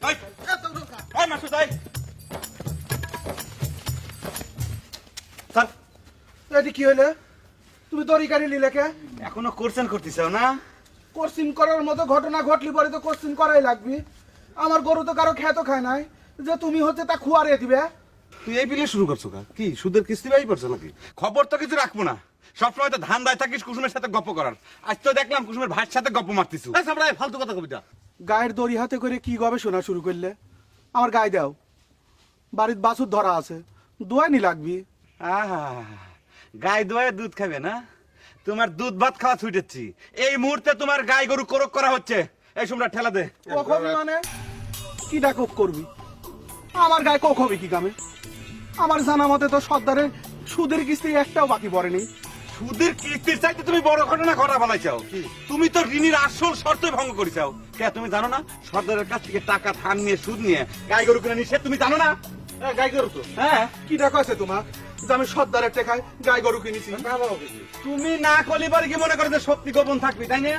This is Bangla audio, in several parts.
মাসুদ ভাই স্যার এটি কি হইলে? তুমি দড়ি গাড়ি নিলে কে? এখনো কোশ্চেন করতেছাও না? কোশ্চিন করার মতো ঘটনা ঘটলি পরে তো কোশ্চিন করাই লাগবে। আমার গরু তো কারো খেতো খায় নাই যে তুমি হচ্ছে তা খুয়ারে দিবে। তুই এই বিলে শুরু করছো কা? কি সুদের কিস্তি বাই পড়ছে নাকি? খবর তো কিছু রাখবো না, সবসময় তো ধান দায় থাকিস কুসুমের সাথে গপ্প করার। আজ তো দেখলাম কুসুমের ভাইয়ের সাথে গপ্প মারতিস। ফালতু কথা কবিতা। গায়ের দড়ি হাতে করে কি গবেষণা শুরু করলে? আমার গায়ে দাও, বাড়ির বাছুর ধরা আছে, দোয়ানি লাগবি। আহা, গাই দোয়ায় দুধ খাবে না? তোমার দুধ ভাত খাওয়া ছুটেছি। এই মুহূর্তে তোমার গাই গরু কোরক করা হচ্ছে। এই সম্রাট ঠেলা দে। কখবি মানে কি ডাকব করবি? আমার গায়ে কখবি কি কামে? আমার জানা মতে তো সর্দারের সুদের কিস্তি একটাও বাকি পড়েনি। সুদের কিস্তির চাইতে তুমি বড় ঘটনা ঘটা ফেলাইছাও। তুমি তো ঋণের আসল শর্তই ভঙ্গ করেছাও। কে তুমি জানো না? সর্দারের কাছ থেকে টাকা ধার নিয়ে সুদ নিয়ে গাই গরু কিনে নিষেধ তুমি জানো না? গাই গরু তো হ্যাঁ, কি ডাক আছে তোমার যে আমি সর্দারের টেকায় গাই গরু কিনেছি? তুমি না কলিবার কি মনে করো যে সত্যি গোপন থাকবি, তাই না?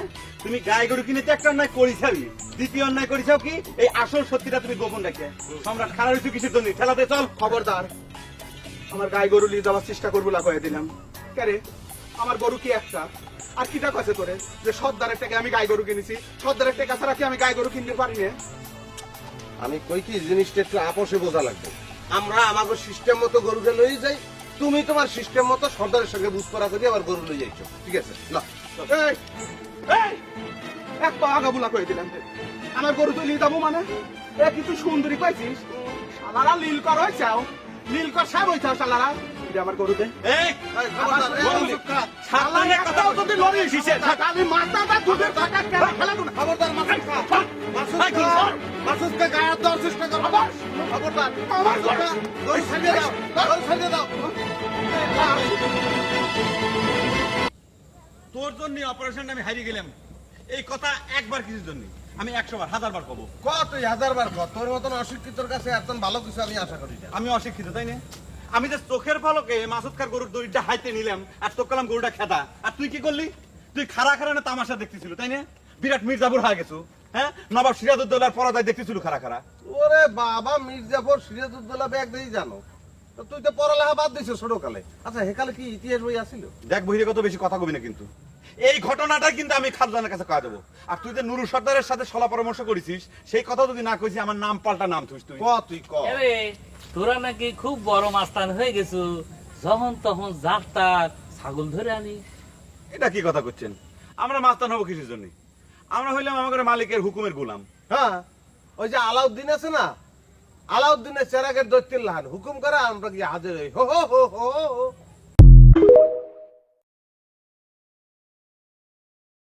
তুমি গাই গরু কিনেতে একটা অন্যায় করিছাবি, দ্বিতীয় অন্যায় করিছাও কি এই আসল সত্যিটা তুমি গোপন রাখে। সম্রাট খারাপ হয়েছে কিসের জন্য? ঠেলাতে চল। খবরদার, আমার গাই গরু নিয়ে যাওয়ার চেষ্টা করবো না কয়ে দিলাম। কেরে আমার গরু কি একটা? আর কি ডাক আছে তোরে যে সর্দারের টাকা আমি গাই গরু কিনেছি? সর্দারের টাকা ছাড়া কি আমি গাই গরু কিনতে পারি না? আমি কই কি জিনিসটা একটু আপোষে বোঝা লাগবে। আমরা আমাদের সিস্টেম মতো গরুকে লই যাই, তুমি তোমার সিস্টেম মতো সর্দারের সঙ্গে বুঝ করা করি আবার গরু লই যাইছো। ঠিক আছে না? এই, এই, এক পা আগাবুলা কয়ে দিলাম। আমার গরু তুই নিয়ে যাবো মানে? এ কিছু সুন্দরী পাইছিস? শালারা লীল কর হয়েছাও, লীল কর সাব হয়েছাও শালারা। এটা আমার গরুতে এই খবরদার, এই গরু চুপ কর। সাবধানে কথা বল। যদি লড়িয়ে শিশে আমি মাথাটা দুধের টাকা কেন ফেলাবো না? খবরদার মাসুদ খা। ভাই, খুন কর। মাসুদকে গায়ে হাত দেওয়ার চেষ্টা করো। খবরদার, আমার মাসুদকে গরু ছাড়িয়ে দাও, গরু ছাড়িয়ে দাও। তোর জন্য অপারেশনটা আমি হারিয়ে গেলাম, এই কথা একবার কিছুর জন্য আমি 100 বার 1000 বার কব। তুই 1000 বার কর, তোর মতন অশিক্ষিতর কাছে এত ভালো কিছু আমি আশা করি না। আমি অশিক্ষিত, তাই না? আমি যে চোখের পলকে মাসুদ খার গরুর দড়িটা হাইতে নিলাম আর তোর কালাম গরুটা খেতা, আর তুই কি করলি? তুই খাড়া খাড়া না তামাশা দেখতেছিল, তাই না? বিরাট মির্জাপুর হয়ে গেছো। হ্যাঁ, নবাব সিরাজউদ্দৌলার পরাজয় দেখতেছিল খাড়া খাড়া। ওরে বাবা, মির্জাফর সিরাজউদ্দৌলা ব্যাগ দিয়ে জানো তো? তুই তো পড়ালেখা বাদ দিছিস ছোটকালে। আচ্ছা, হেকালে কি ইতিহাস বই আসিল? দেখ বহিরে কত বেশি কথা কবি না কিন্তু। এই ঘটনাটা কিন্তু আমি খালদানের কাছে কয়ে দেবো। আর তুই যে নুরু সর্দারের সাথে সলা পরামর্শ করেছিস, সেই কথা যদি না কইছি আমার নাম পাল্টা নাম থুস তুই। তুই ক। আরে তোরা নাকি খুব বড় মাস্তান হয়ে গেছো, যখন তখন যাত্রা ছাগল ধরে আনি। এটা কি কথা করছেন? আমরা মাস্তান হবো কিসের জন্য? আমরা হইলাম আমাদের মালিকের হুকুমের গোলাম। হ্যাঁ, ওই যে আলাউদ্দিন আছে না, আলাউদ্দিনের চেরাগের দৈত্যের লাহান হুকুম করা আমরা কি হাজির হই। হো হো হো হো হো।